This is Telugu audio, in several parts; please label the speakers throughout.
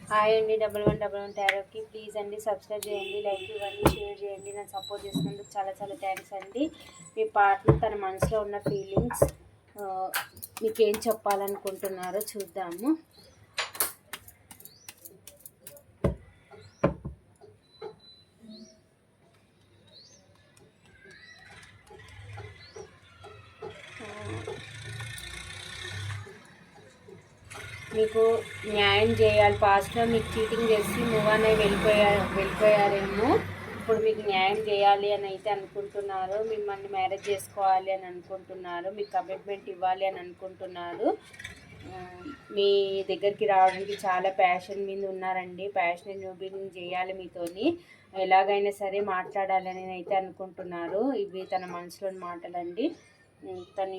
Speaker 1: హాయ్ అండి, 1111 టారోకి ప్లీజ్ అండి సబ్స్క్రైబ్ చేయండి, లైక్ ఇవ్వండి, షేర్ చేయండి. నన్ను సపోర్ట్ చేసినందుకు చాలా చాలా థ్యాంక్స్ అండి. మీ పార్ట్నర్ తన మనసులో ఉన్న ఫీలింగ్స్ మీకేం చెప్పాలనుకుంటున్నారో చూద్దాము. మీకు న్యాయం చేయాలి. పాస్ట్లో మీకు చీటింగ్ చేసి మూవ్ అని వెళ్ళిపోయారేమో. ఇప్పుడు మీకు న్యాయం చేయాలి అని అయితే అనుకుంటున్నారు. మిమ్మల్ని మ్యారేజ్ చేసుకోవాలి అని అనుకుంటున్నారు. మీకు కమిట్మెంట్ ఇవ్వాలి అని అనుకుంటున్నారు. మీ దగ్గరికి రావడానికి చాలా ప్యాషన్ మీద ఉన్నారండి. ప్యాషన్ న్యూబింగ్ చేయాలి మీతోని. ఎలాగైనా సరే మాట్లాడాలని అయితే అనుకుంటున్నారు. ఇవి తన మనసులోని మాటలండి. తను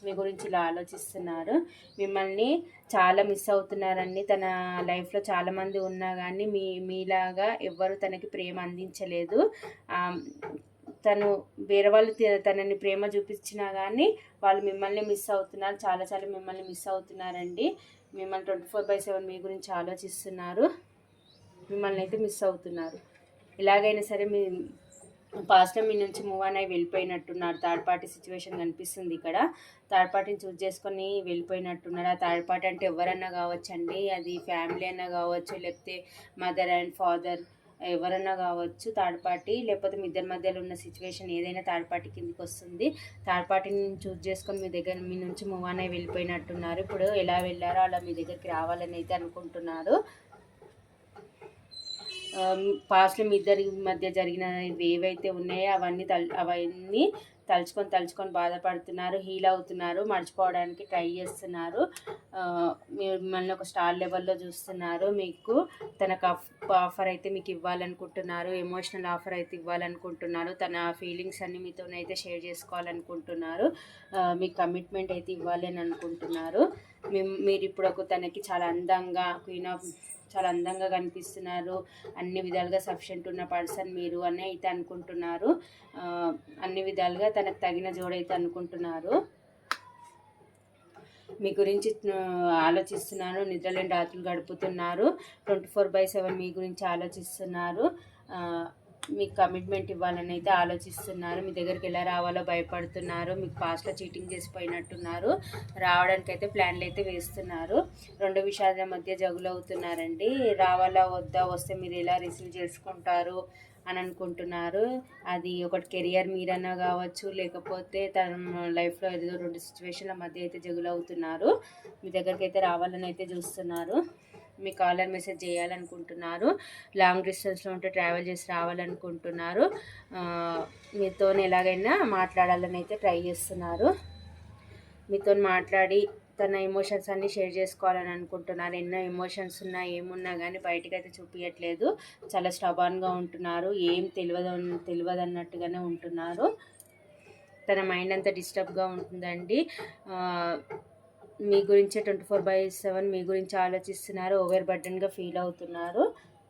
Speaker 1: మీ గురించి ఇలా ఆలోచిస్తున్నారు. మిమ్మల్ని చాలా మిస్ అవుతున్నారండి. తన లైఫ్లో చాలామంది ఉన్నా కానీ మీలాగా ఎవ్వరు తనకి ప్రేమ అందించలేదు. తను వేరే వాళ్ళు తనని ప్రేమ చూపించినా కానీ వాళ్ళు మిమ్మల్ని మిస్ అవుతున్నారు. చాలా చాలా మిమ్మల్ని మిస్ అవుతున్నారండి. మిమ్మల్ని 24/7 మీ గురించి ఆలోచిస్తున్నారు. మిమ్మల్ని అయితే మిస్ అవుతున్నారు. ఎలాగైనా సరే మీ పాస్ట్లో మీ నుంచి మూవ్ అని వెళ్ళిపోయినట్టున్నారు. థర్డ్ పార్టీ సిచ్యువేషన్ కనిపిస్తుంది ఇక్కడ. థర్డ్ పార్టీని చూస్ చేసుకొని వెళ్ళిపోయినట్టున్నారు. ఆ థర్డ్ పార్టీ అంటే ఎవరన్నా కావచ్చండి. అది ఫ్యామిలీ అన్నా కావచ్చు, లేకపోతే మదర్ అండ్ ఫాదర్ ఎవరన్నా కావచ్చు థర్డ్ పార్టీ. లేకపోతే మీ ఇద్దరి మధ్యలో ఉన్న సిచ్యువేషన్ ఏదైనా థర్డ్ పార్టీ కిందకి వస్తుంది. థర్డ్ పార్టీని చూస్ చేసుకొని మీ నుంచి మూవ్ అని వెళ్ళిపోయినట్టున్నారు. ఇప్పుడు ఎలా వెళ్ళారో అలా మీ దగ్గరికి రావాలని అయితే అనుకుంటున్నారు. పాస్ట్లో మీ ఇద్దరి మధ్య జరిగిన ఏవైతే ఉన్నాయో అవన్నీ తలుచుకొని బాధపడుతున్నారు. హీల్ అవుతున్నారు. మర్చిపోవడానికి ట్రై చేస్తున్నారు. మిమ్మల్ని ఒక స్టార్ లెవెల్లో చూస్తున్నారు. మీకు తనకు ఆఫర్ అయితే మీకు ఇవ్వాలనుకుంటున్నారు. ఎమోషనల్ ఆఫర్ అయితే ఇవ్వాలనుకుంటున్నారు. తన ఫీలింగ్స్ అన్ని మీతోనైతే షేర్ చేసుకోవాలనుకుంటున్నారు. మీకు కమిట్మెంట్ అయితే ఇవ్వాలి అని అనుకుంటున్నారు. మీరు ఇప్పుడు తనకి చాలా అందంగా కనిపిస్తున్నారు. అన్ని విధాలుగా సఫిషియెంట్ ఉన్న పర్సన్ మీరు అని అయితే అనుకుంటున్నారు. అన్ని విధాలుగా తనకు తగిన జోడైతే అనుకుంటున్నారు. మీ గురించి ఆలోచిస్తున్నారు. నిద్రలేని రాత్రులు గడుపుతున్నారు. 24/7 మీ గురించి ఆలోచిస్తున్నారు. మీకు కమిట్మెంట్ ఇవ్వాలని అయితే ఆలోచిస్తున్నారు. మీ దగ్గరికి ఎలా రావాలో భయపడుతున్నారు. మీకు పాస్ట్లో చీటింగ్ చేసిపోయినట్టున్నారు. రావడానికి అయితే ప్లాన్లు అయితే వేస్తున్నారు. రెండు విషయాల మధ్య జగులవుతున్నారండి. రావాలా వద్దా, వస్తే మీరు ఎలా రిసీవ్ చేసుకుంటారు అని అనుకుంటున్నారు. అది ఒకటి కెరియర్ మీరన్నా కావచ్చు, లేకపోతే తన లైఫ్లో ఏదో రెండు సిచ్యువేషన్ల మధ్య అయితే జగులవుతున్నారు. మీ దగ్గరికి అయితే రావాలని అయితే చూస్తున్నారు. మీ కాలర్ మెసేజ్ చేయాలనుకుంటున్నారు. లాంగ్ డిస్టెన్స్లో ఉంటే ట్రావెల్ చేసి రావాలనుకుంటున్నారు. మీతో ఎలాగైనా మాట్లాడాలని అయితే ట్రై చేస్తున్నారు. మీతో మాట్లాడి తన ఎమోషన్స్ అన్నీ షేర్ చేసుకోవాలని అనుకుంటున్నారు. ఎన్నో ఎమోషన్స్ ఉన్నా ఏమున్నా కానీ బయటకు అయితే చూపించట్లేదు. చాలా స్టబాన్గా ఉంటున్నారు. ఏం తెలియదు అన్నట్టుగానే ఉంటున్నారు. తన మైండ్ అంతా డిస్టర్బ్గా ఉంటుందండి. మీ గురించే 24/7 మీ గురించి ఆలోచిస్తున్నారు. ఓవర్ బర్డెన్గా ఫీల్ అవుతున్నారు.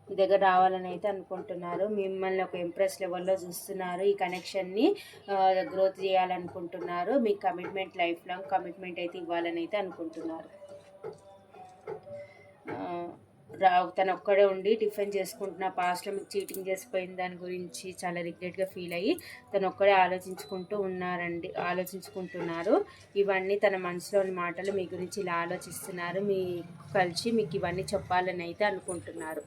Speaker 1: మీ దగ్గర రావాలని అయితే అనుకుంటున్నారు. మిమ్మల్ని ఒక ఇంప్రెస్ లెవెల్లో చూస్తున్నారు. ఈ కనెక్షన్ని గ్రోత్ చేయాలనుకుంటున్నారు. మీ కమిట్మెంట్ లైఫ్ లాంగ్ కమిట్మెంట్ అయితే ఇవ్వాలని అయితే అనుకుంటున్నారు. తను ఒక్కడే ఉండి డిఫెండ్ చేసుకుంటున్న పాస్ట్లో మీకు చీటింగ్ చేసిపోయిన దాని గురించి చాలా రిగ్రెట్గా ఫీల్ అయ్యి తను ఒక్కడే ఆలోచించుకుంటున్నారు. ఇవన్నీ తన మనసులోని మాటలు మీ గురించి ఇలా ఆలోచిస్తున్నారు. మీకు ఇవన్నీ చెప్పాలని అయితే అనుకుంటున్నారు.